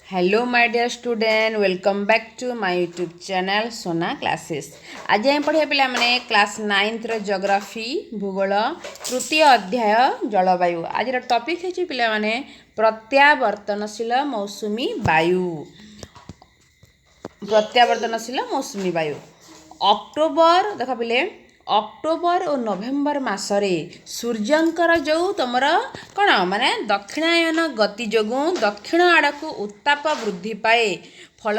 Hello my dear student welcome back to my YouTube channel Sona classes. आज हम पढ़े पिला माने क्लास 9th रो ज्योग्राफी भूगोल तृतीय अध्याय जलवायु। आज टॉपिक है पिला माने प्रत्यावर्तनशील मौसुमी वायु। प्रत्यावर्तनशील मौसुमी वायु अक्टोबर देख पिले अक्टोबर और नवेम्बर मासरे सूर्यंकर जो तुमर कौन माने दक्षिणायन गति जोगु दक्षिण आड़ को उत्ताप वृद्धि पाए फल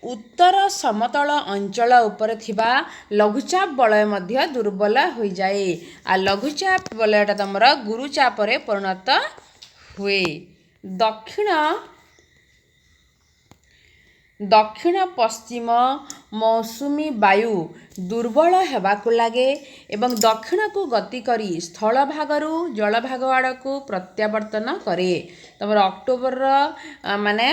उत्तर समतल अंचल उपर थिबा लघुचाप वलय मध्य दुर्बल हो जाए आ लघुचाप वलयटा तुमर गुरुचाप रे परिणत हुए। दक्षिण पश्चिम मौसुमी वायु दुर्बल हेबाकु लागे एवं दक्षिण को गति करी स्थल भागरु जल भाग आड़ को प्रत्यावर्तन करे। तमर अक्टोबर माने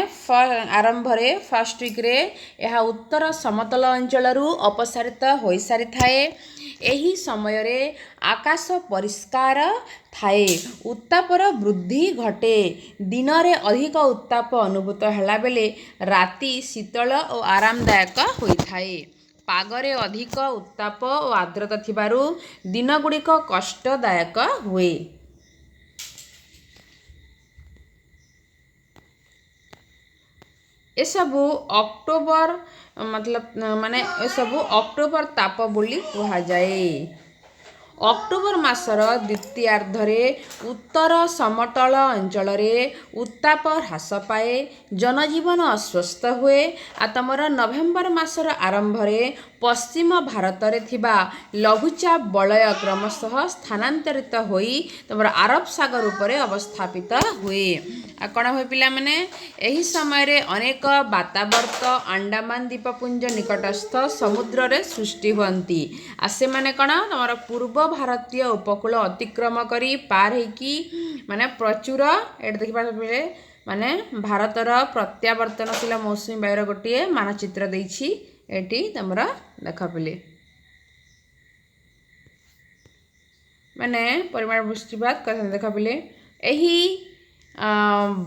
आरंभ रे फर्स्ट वीक रे यह उत्तर समतल अंचल अपसारित हो सारी थाए। एही समय रे आकाश परिष्कार थाए उत्तापर वृद्धि घटे दिन रे अधिक उत्ताप अनुभूत होला बेले राति शीतल और आरामदायक होई थाए। पागरे अधिक उत्ताप और आर्द्रता थिबारु दिन गुड़िक कष्टदायक हुए। ए सबु अक्टोबर मतलब माने ए सबु अक्टोबर ताप बोली कहा जाए। अक्टोबर मासर द्वितीयार्धरे उत्तर समतल अंचल उत्ताप ह्रास पाए जनजीवन अस्वस्थ हुए। आ तमर नवेम्बर मासर आरंभ रे पश्चिम भारत रे थिबा लघुचाप वलय क्रमशः स्थानांतरित होई तमर अरब सागर उपरे अवस्थापित हुए। आ कौन हुए पिला माने एही समय रे अनेक वातावर्त अंडमान द्वीपपुंज निकटस्थ समुद्र रे सृष्टि हुअंती। आ से माने कौन तमर पूर्व भारतीय उपकूल अतिक्रम करी पार हेकी माने प्रचुर एट देखि पारे माने भारतर प्रत्यावर्तनशील मौसुमी वायुर गोटे मानचित्र देछि एटी तमरा देख पिले माने परिमाण वृष्टिपात कर देख पिले एही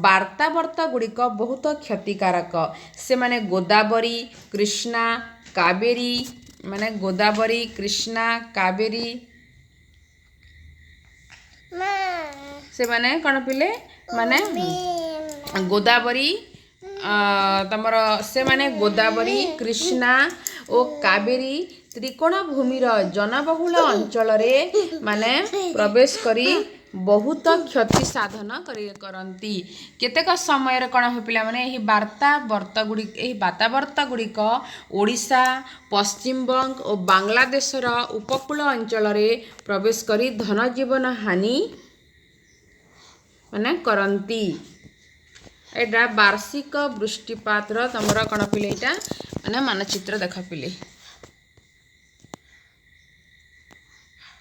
वार्तावर्त गुड़िक बहुत क्षतिकारक से माने गोदावरी कृष्णा कावेरी माने गोदावरी कृष्णा कावेरी से माने कौन पिले माने गोदावरी तमर से माने गोदावरी कृष्णा और कावेरी त्रिकोण भूमिर जनबहुल अंचल रे माने प्रवेश करी बहुत क्षति साधन करती। केतेक समय कौन हो पिला माने एही वार्तावर्त गुड़िक ओडिशा पश्चिमबंग और बांग्लादेशर उपकूल अंचल रे प्रवेश करी धन जीवन हानि माने करती। एटा वार्षिक वृष्टिपात तमरा कौन पिले एटा माने मानचित्र देख पिले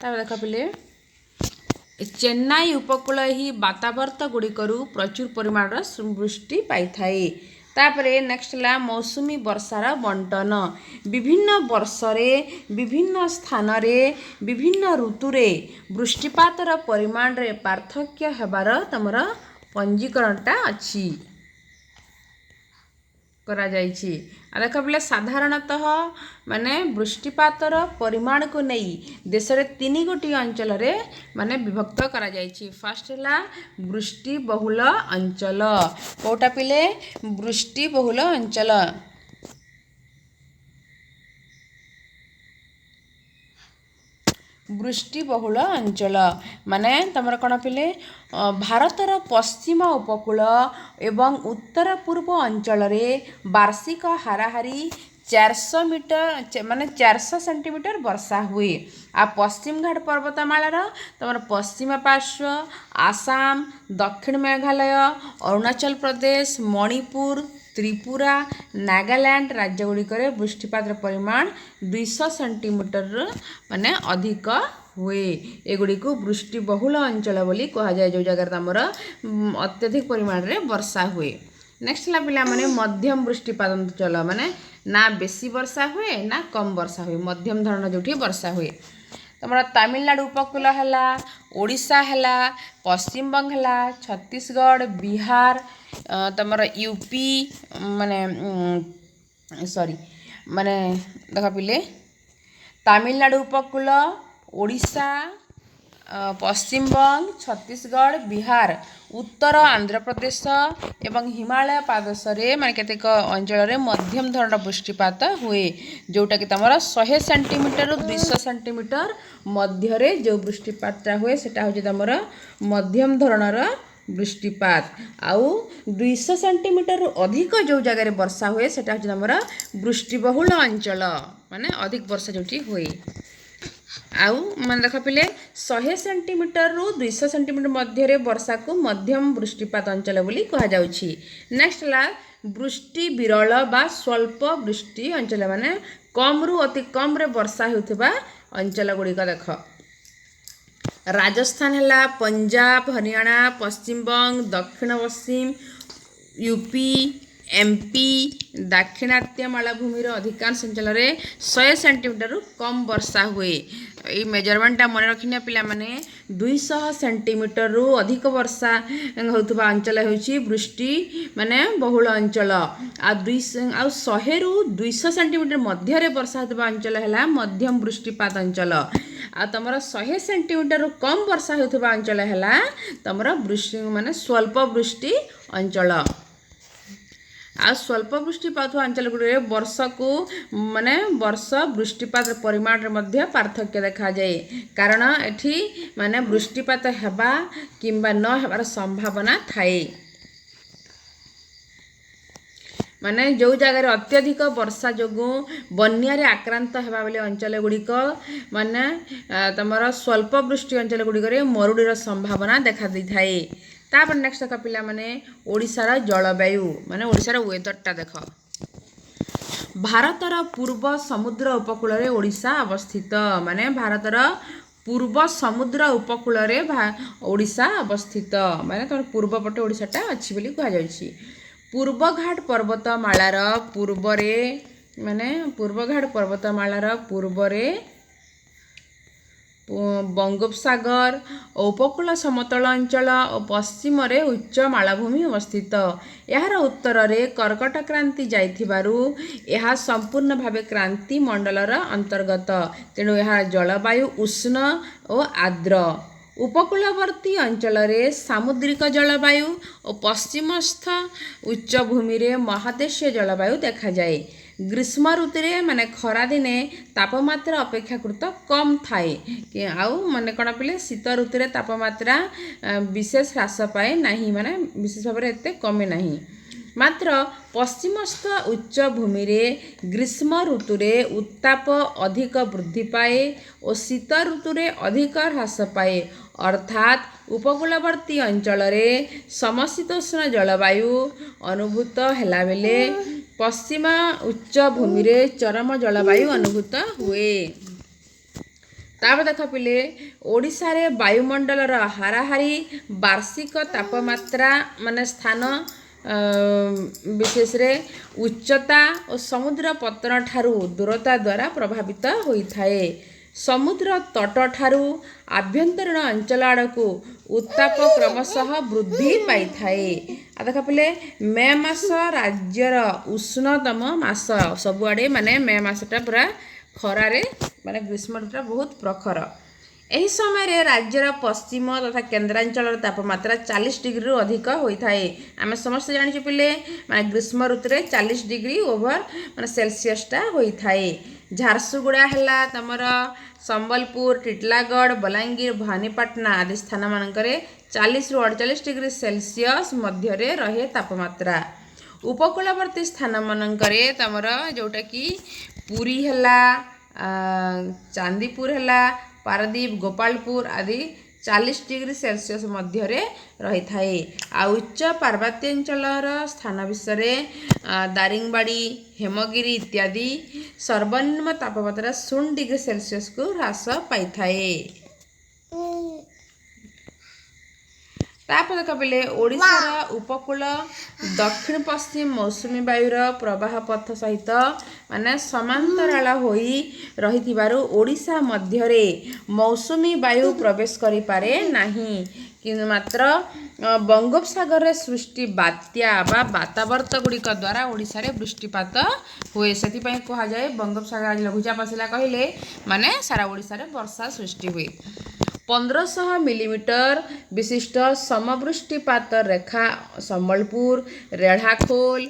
देख पिले चेन्नई उपकूल ही वातावर्त गुड़िकरू प्रचुर परिमाण वृष्टि पाई थाए। तापरे नेक्स्ट ला मौसुमी वर्षार बंटन विभिन्न वर्ष रे विभिन्न स्थान रे विभिन्न ऋतु रे वृष्टिपातर परिमाण रे पार्थक्य हेबार तमरा पंजीकरणटा अछि करा जाइछि। आ देख पिले साधारणतः माने वृष्टिपातर परिमाण को नहीं देश रे 3 गोटी अंचल रे माने विभक्त करा जाइछि। फर्स्ट ला वृष्टि बहुल अंचल कोटा पिले वृष्टि बहुल अंचल वृष्टि बहुल अंचल माने तमर कौन पिले भारतर पश्चिम उपकूल एवं उत्तर पूर्व अंचल रे वार्षिक हाराहारी 400 मीटर माने 400 सेंटीमीटर वर्षा हुए। आ पश्चिम घाट पर्वतमालार तमर पश्चिम पार्श्व आसाम दक्षिण मेघालय अरुणाचल प्रदेश मणिपुर त्रिपुरा नागालैंड राज्य गुड़िक वृष्टिपात परिमाण 200 सेंटीमीटर माने अधिक हुए। एगुड़ी को वृष्टि बहुल अंचल बोली कहा जाए जो जगह तमर अत्यधिक परिमाण रे वर्षा हुए। नेक्स्ट ला पिला माने मध्यम वृष्टिपात अंचल माने ना बेसी वर्षा हुए ना कम वर्षा हुए मध्यम धरण जोठी वर्षा हुए। तुम तमिलनाडु उपकूल है, ओडिशा है, पश्चिमबंग है, छत्तीसगढ़, बिहार, तुम यूपी माने सॉरी माने देख पिले तमिलनाडु उपकूल, ओडिशा, पश्चिमबंग, छत्तीसगढ़, बिहार, उत्तर आंध्र प्रदेश एवं हिमालय पादसरे माने केतेक अंचल मध्यम धरण वृष्टिपात हुए, जोटा कि तुम 100 सेंटीमीटर 200 सेंटीमीटर मध्य जो वृष्टिपात हुए सेटा हूँ तुम मध्यम धरणर वृष्टिपात। आउ 200 सेंटीमीटर अधिक जो जगह वर्षा हुए सेटा हूँ तुम वृष्टिबहुल अंचल, माने अधिक वर्षा जोटी हुए। आउ मन देख पिले 100 सेंटीमीटर रु 200 सेंटीमीटर मध्य वर्षा को मध्यम वृष्टिपात अंचल बोली कहा जाउछि। नेक्स्ट ला वृष्टि विरल बा स्वल्प वृष्टि अंचल, माने कम रु अति कम रे वर्षा होउथबा अंचल गुड़िक देख राजस्थान है, पंजाब, हरियाणा, पश्चिमबंग, दक्षिण पश्चिम, यूपी, एमपी, दाक्षिणात्य मालभूमि अधिकांश अंचल 100 सेंटीमीटर कम वर्षा हुए। ये मेजरमेंटा मन रखिना पिला माने 200 सेंटीमीटर रु अधिक वर्षा होउथबा अंचल होउछि वृष्टि माने बहुल अंचल। आ 100 रु 200 सेंटीमीटर मध्य रे वर्षा होउथबा अंचल हैला मध्यम वृष्टिपात अंचल। आ तमरा 100 सेंटीमीटर रु कम वर्षा होउथबा अंचल हैला तमरा वृष्टि माने स्वल्प वृष्टि अंचल। आ स्वल्प वृष्टिपात अंचल गुड़े वर्ष को माने वर्ष वृष्टिपात परिमाण रे मध्य पार्थक्य देखा जाए, कारण एठी माने वृष्टिपात हेबा किंबा न हेबार संभावना थाए। माने जो जगह अत्यधिक वर्षा जोगु बन्या रे आक्रांत हेबा बेले अंचल गुड़िक माने तमर स्वल्प वृष्टि अंचल गुड़िक मरुड़ीर संभावना देखा दी थाए। तापर नेक्स्ट देख पिला माने ओडिशार जलवायु माने ओडिशार वेदरटा देख। भारतर पूर्व समुद्र उपकूल रे ओडिशा अवस्थित, माने भारतर पूर्व समुद्र उपकूल रे ओडिशा अवस्थित, माने तुम पूर्व पटे ओडिशाटा अछि बोली कहा जायछि। पूर्वघाट पर्वतमालार पूर्व रे माने पूर्वघाट पर्वतमालार पूर्व रे बंगोपसागर, उपकूल समतल अंचल और पश्चिम रे उच्च मालभूमि अवस्थित। यार उत्तर रे कर्कट क्रांति जाइथिबारु यह संपूर्ण भावे क्रांति मंडलर अंतर्गत, तेणु यह जलवायु उष्ण और आर्द्र। उपकूलवर्ती अंचल रे सामुद्रिक जलवायु और पश्चिमस्थ उच्च भूमि रे महादेशीय जलवायु देखा जाए। ग्रीष्म ऋतु रे माने खरा दिने तापमात्रा अपेक्षाकृत कम थाए, आउ माने कण पिले शीत ऋतु रे तापमात्रा विशेष ह्रास पाए नहीं, माने विशेष भाव में एते कमे नहीं। मात्र पश्चिमस्थ उच्च भूमि रे ग्रीष्म ऋतु रे उत्ताप अधिक वृद्धि पाए और शीत ऋतु रे अधिक ह्रास पाए, अर्थात उपकूलवर्ती अंचल रे समशीतोष्ण जलवायु अनुभूत हैला बेले पश्चिम उच्च भूमि रे चरम जलवायु अनुभूत हुए। ताप देख पिले ओडिशा रे वायुमंडलर हाराहारी वार्षिक तापमात्रा माने स्थान विशेष रे उच्चता और समुद्र पतन ठारू दूरता द्वारा प्रभावित होइथाए। समुद्र तट ठारू आभ्यंतरीण अंचल आड़क उत्ताप क्रमशः वृद्धि पाई थाए। देख पिले मे मास राज्यर उष्णतम मास, सबुआड़े माने मे मासटा पूरा खरारे माने ग्रीष्म ऋतुटा बहुत प्रखर। एही समय रे राज्यर पश्चिम तथा केन्द्रांचल तापमात्रा 40 डिग्री अधिक होइथाए। आमे समस्त जानिछु पिले माने ग्रीष्म ऋतु रे 40 डिग्री ओवर माने सेल्सियसटा होइथाए। झारसुगुड़ा हैला तमर संबलपुर, टिटलागढ़, बलांगीर, भवानीपाटना आदि स्थान मानकरे 40 रु 48 डिग्री सेल्सियस मध्य रे रहे तापमात्रा। उपकूलवर्ती स्थान मानकरे तमर जोटा कि पुरी हैला, चांदीपुर हैला, पारादीप, गोपालपुर आदि 40 डिग्री सेल्सियस मध्य रे रही थाए। आ उच्च पार्वत्यांचलर स्थान विषय दारिंगबाड़ी, हेमगिरी इत्यादि सर्वनिम्न तापमात्रा 0 डिग्री सेल्सियस को ह्रास पाई थाए। तापर देखा बोले ओडिशार उपकूल दक्षिण पश्चिम मौसुमी वायुर प्रवाह पथ सहित माने समांतराल होई रहिथिबारु ओडिशा मध्यरे मौसुमी वायु प्रवेश करि पारे नाही किंतु मात्र बंगोपसागर रे सृष्टि बात्या बा वातावर्त गुड़िक द्वारा ओडिशा रे वृष्टिपात हुए से कहा जाए बंगोपसागर आज लघुचाप आसिला कहले माने सारा ओडिशा रे वर्षा सृष्टि हुए 1500 मिलीमीटर विशिष्ट समवृष्टिपात रेखा संबलपुर रेढ़ाखोल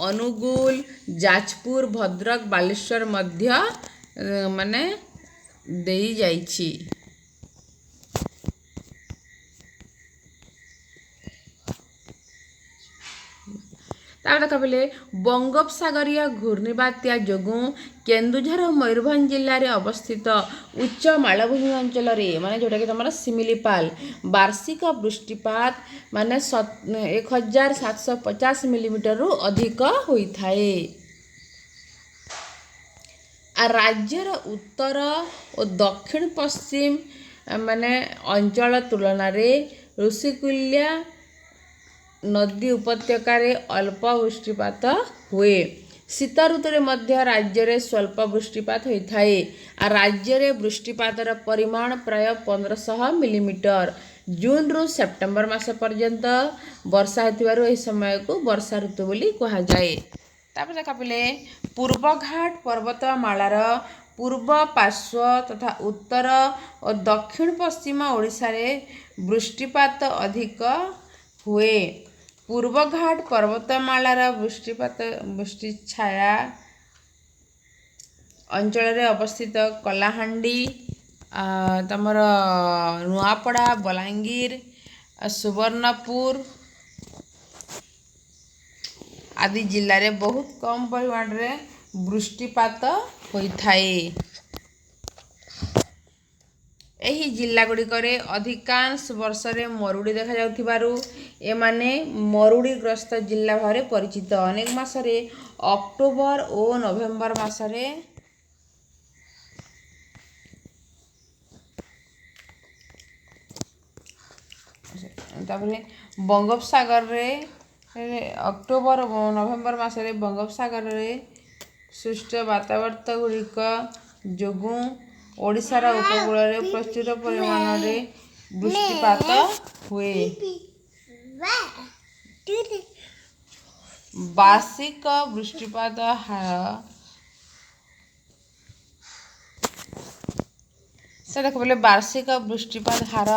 अनुगुल जाजपुर भद्रक बालेश्वर मध्य माने देई जाइछि। देखा बोले बंगोपसागरीय घूर्णिबात्या जोगु केन्दुझर और मयूरभंज जिले में अवस्थित उच्च मालभूमि अंचल माने जोटा कि तुम सिमिलीपाल वार्षिक वृष्टिपात माने 1750 मिलीमीटर रु अधिक होता है। राज्यर उत्तर और दक्षिण पश्चिम माने अंचल तुलन ऋषिकुल्या नदी उपत्यकार अल्प वृष्टिपात हुए। शीत ऋतु मध्य राज्य में स्वल्प वृष्टिपात होता है। राज्य में वृष्टिपातर परिमाण प्राय 1500 मिलीमीटर। जून रु सेप्टेम्बर मास पर्यंत वर्षा होतिबारु एही समय को वर्षा ऋतु बोली कहा जाए। तापर देखा पिले पूर्वघाट पर्वतमालार पूर्व पार्श्व तथा उत्तर और दक्षिण पश्चिम ओडिशा रे वृष्टिपात अधिक हुए। पूर्वघाट पर्वतमालार वृष्टि छाया अंचल रे अवस्थित कलाहांडी तमर नुआपड़ा बलांगीर सुवर्णपुर आदि जिले में बहुत कम परिमाण रे वृष्टिपात होता है। एही जिला गुड़िकरे अधिकांश वर्ष रे मरुड़ी देखा जाउथिबारु एमाने मरुड़ी ग्रस्त जिला भारे परिचित। अनेक मासरे अक्टोबर और नवेम्बर मासरे तापरे बंगोपसागर रे अक्टोबर और नवेम्बर मासरे बंगोपसागर रे सृष्ट वातावरण गुड़िक जोगु ओडिशार उपकूल में प्रचुर परिमाण रे वृष्टिपात हुए। वार्षिक वृष्टिपात हार से देख बोले वार्षिक वृष्टिपात हार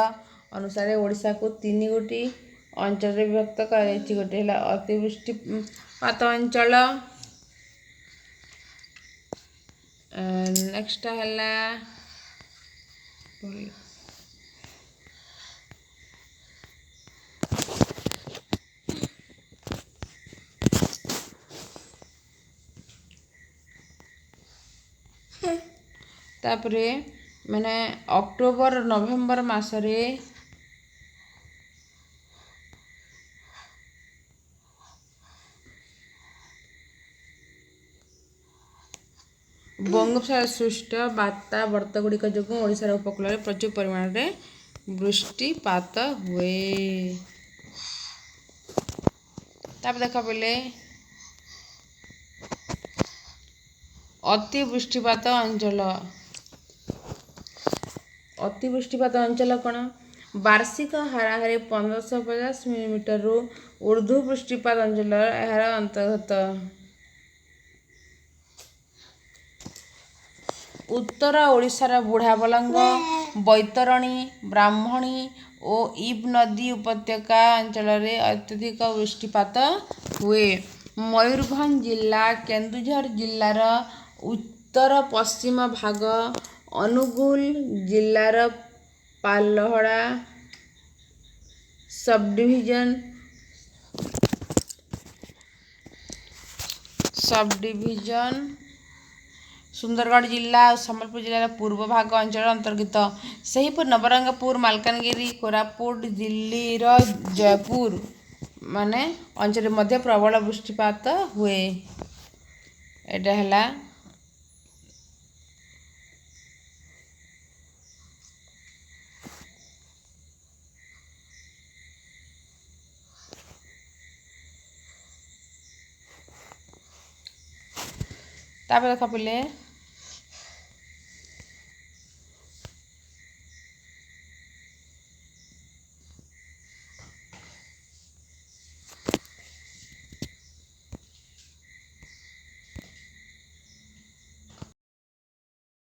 अनुसार ओडिशा को 3 गोटी अंचल रे विभक्त कर गोटे है अतिवृष्टिपात अंचल नेक्स्ट है तापरे माने अक्टोबर नवेम्बर मासरे बंगोपसागर सृष्ट वातावर्त गुड़िक जो ओडिशार उपकूल में प्रचुर परिमाण में वृष्टिपात हुए। ताप देखा बोले अतिवृष्टिपात अंचल कौन वार्षिक हाराहारी 1550 मिलीमीटर रु ऊर्ध्व वृष्टिपात अंचल यार अंतर्गत। उत्तर ओडिशार बुढ़ाबलंग बैतरणी ब्राह्मणी और इब नदी उपत्यका अंचल में अत्यधिक वृष्टिपात हुए। मयूरभंज जिला केन्दुझर जिलार उत्तर पश्चिम भाग अनुगुल जिलार पालहड़ा सब डिविजन सुंदरगढ़ जिला और संबलपुर जिलार पूर्व भाग अंचल अंतर्गत। सेहीपुर नवरंगपुर मालकानगिरी कोरापुट दिल्ली रो जयपुर माने अंचल मध्य प्रबल वृष्टिपात हुए। एटा हला ତାପରେ ଦେଖ ପିଲେ